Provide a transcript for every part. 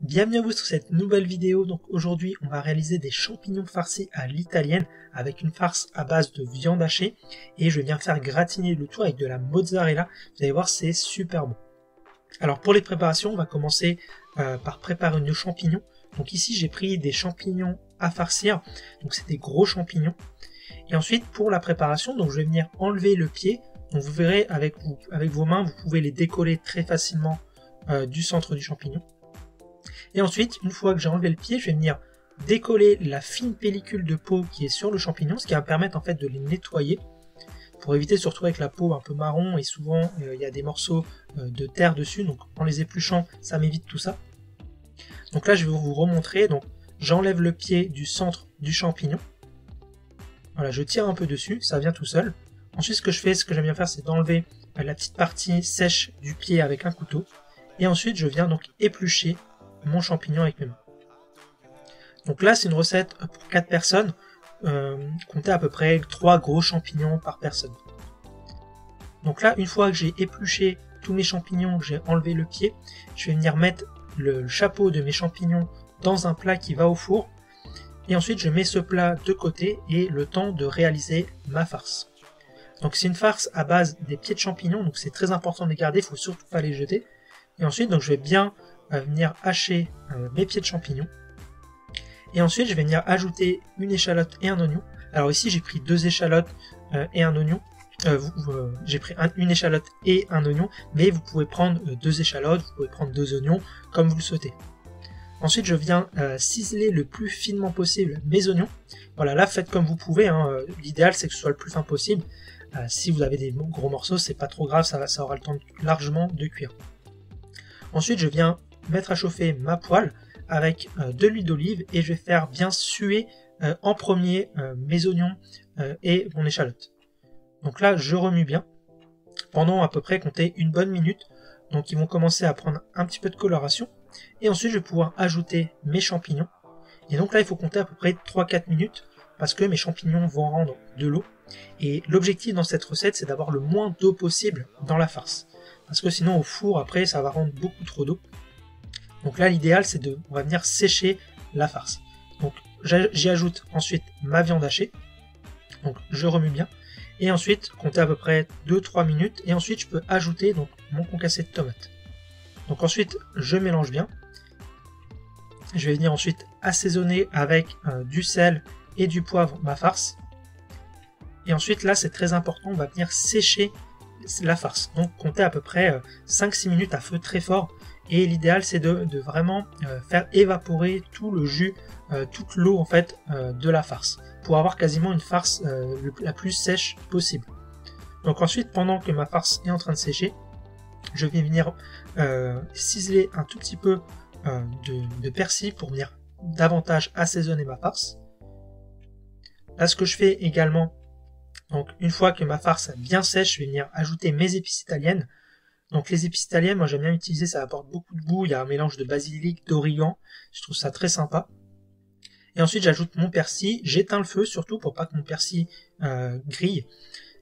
Bienvenue à vous sur cette nouvelle vidéo. Donc aujourd'hui on va réaliser des champignons farcis à l'italienne avec une farce à base de viande hachée et je viens faire gratiner le tout avec de la mozzarella. Vous allez voir, c'est super bon. Alors pour les préparations, on va commencer par préparer nos champignons. Donc ici j'ai pris des champignons à farcir, donc c'est des gros champignons. Et ensuite pour la préparation, donc je vais venir enlever le pied. Donc vous verrez avec vos mains, vous pouvez les décoller très facilement du centre du champignon. Et ensuite, une fois que j'ai enlevé le pied, je vais venir décoller la fine pellicule de peau qui est sur le champignon, ce qui va me permettre en fait de les nettoyer, pour éviter, surtout avec la peau un peu marron, et souvent il y a des morceaux de terre dessus, donc en les épluchant, ça m'évite tout ça. Donc là, je vais vous remontrer, donc j'enlève le pied du centre du champignon. Voilà, je tire un peu dessus, ça vient tout seul. Ensuite, ce que j'aime bien faire, c'est d'enlever la petite partie sèche du pied avec un couteau. Et ensuite, je viens donc éplucher mon champignon avec mes mains. Donc là, c'est une recette pour 4 personnes. Comptez à peu près 3 gros champignons par personne. Donc là, une fois que j'ai épluché tous mes champignons, que j'ai enlevé le pied, je vais venir mettre le chapeau de mes champignons dans un plat qui va au four. Et ensuite, je mets ce plat de côté et le temps de réaliser ma farce. Donc c'est une farce à base des pieds de champignons, donc c'est très important de les garder, il ne faut surtout pas les jeter. Et ensuite, donc je vais bien venir hacher mes pieds de champignons. Et ensuite, je vais venir ajouter une échalote et un oignon. Alors ici, j'ai pris 2 échalotes et un oignon. J'ai pris une échalote et un oignon, mais vous pouvez prendre 2 échalotes, vous pouvez prendre 2 oignons, comme vous le souhaitez. Ensuite, je viens ciseler le plus finement possible mes oignons. Voilà, là, faites comme vous pouvez. L'idéal, c'est que ce soit le plus fin possible. Si vous avez des gros morceaux, c'est pas trop grave, ça aura le temps largement de cuire. Ensuite, je viens mettre à chauffer ma poêle avec de l'huile d'olive et je vais faire bien suer en premier mes oignons et mon échalote. Donc là, je remue bien pendant à peu près, comptez, une bonne minute. Donc ils vont commencer à prendre un petit peu de coloration. Et ensuite, je vais pouvoir ajouter mes champignons. Et donc là, il faut compter à peu près 3-4 minutes parce que mes champignons vont rendre de l'eau. Et l'objectif dans cette recette, c'est d'avoir le moins d'eau possible dans la farce. Parce que sinon, au four, après, ça va rendre beaucoup trop d'eau. Donc là, l'idéal, c'est on va venir sécher la farce. Donc j'y ajoute ensuite ma viande hachée. Donc je remue bien. Et ensuite, comptez à peu près 2-3 minutes. Et ensuite, je peux ajouter donc mon concassé de tomates. Donc ensuite, je mélange bien. Je vais venir ensuite assaisonner avec du sel et du poivre ma farce. Et ensuite, là, c'est très important, on va venir sécher la farce. Donc comptez à peu près 5-6 minutes à feu très fort. Et l'idéal, c'est de vraiment faire évaporer tout le jus, toute l'eau en fait de la farce, pour avoir quasiment une farce la plus sèche possible. Donc ensuite, pendant que ma farce est en train de sécher, je vais venir ciseler un tout petit peu de persil pour venir davantage assaisonner ma farce. Là, ce que je fais également, donc une fois que ma farce est bien sèche, je vais venir ajouter mes épices italiennes. Donc les épices italiennes, moi j'aime bien utiliser, ça apporte beaucoup de goût, il y a un mélange de basilic, d'origan, je trouve ça très sympa. Et ensuite j'ajoute mon persil, j'éteins le feu surtout pour pas que mon persil grille.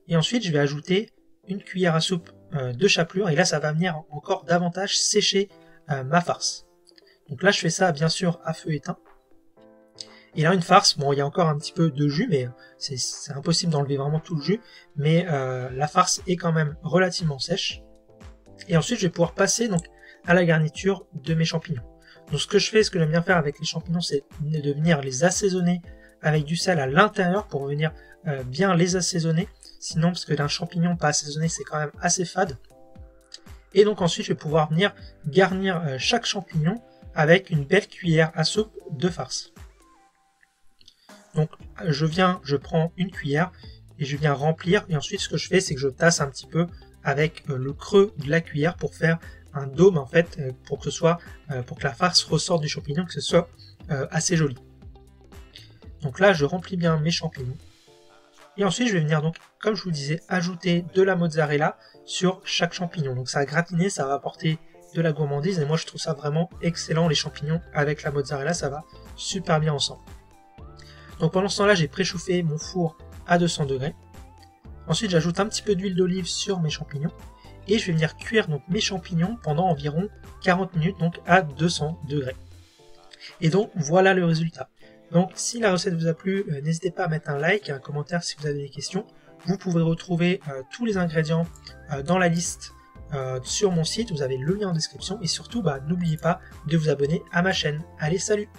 Et ensuite je vais ajouter une cuillère à soupe de chapelure, et là ça va venir encore davantage sécher ma farce. Donc là je fais ça bien sûr à feu éteint. Et là une farce, bon il y a encore un petit peu de jus, mais c'est impossible d'enlever vraiment tout le jus, mais la farce est quand même relativement sèche. Et ensuite, je vais pouvoir passer donc à la garniture de mes champignons. Donc ce que j'aime bien faire avec les champignons, c'est de venir les assaisonner avec du sel à l'intérieur pour venir bien les assaisonner. Sinon, parce que d'un champignon pas assaisonné, c'est quand même assez fade. Et donc ensuite, je vais pouvoir venir garnir chaque champignon avec une belle cuillère à soupe de farce. Donc je prends une cuillère et je viens remplir. Et ensuite, ce que je fais, c'est que je tasse un petit peu avec le creux de la cuillère pour faire un dôme en fait, pour que la farce ressorte du champignon, que ce soit assez joli. Donc là je remplis bien mes champignons. Et ensuite je vais venir donc, comme je vous disais, ajouter de la mozzarella sur chaque champignon. Donc ça va gratiner, ça va apporter de la gourmandise et moi je trouve ça vraiment excellent, les champignons avec la mozzarella, ça va super bien ensemble. Donc pendant ce temps là j'ai préchauffé mon four à 200 degrés. Ensuite, j'ajoute un petit peu d'huile d'olive sur mes champignons et je vais venir cuire donc mes champignons pendant environ 40 minutes donc à 200 degrés. Et donc voilà le résultat. Donc si la recette vous a plu, n'hésitez pas à mettre un like et un commentaire si vous avez des questions. Vous pouvez retrouver tous les ingrédients dans la liste sur mon site, vous avez le lien en description et surtout n'oubliez pas de vous abonner à ma chaîne. Allez, salut!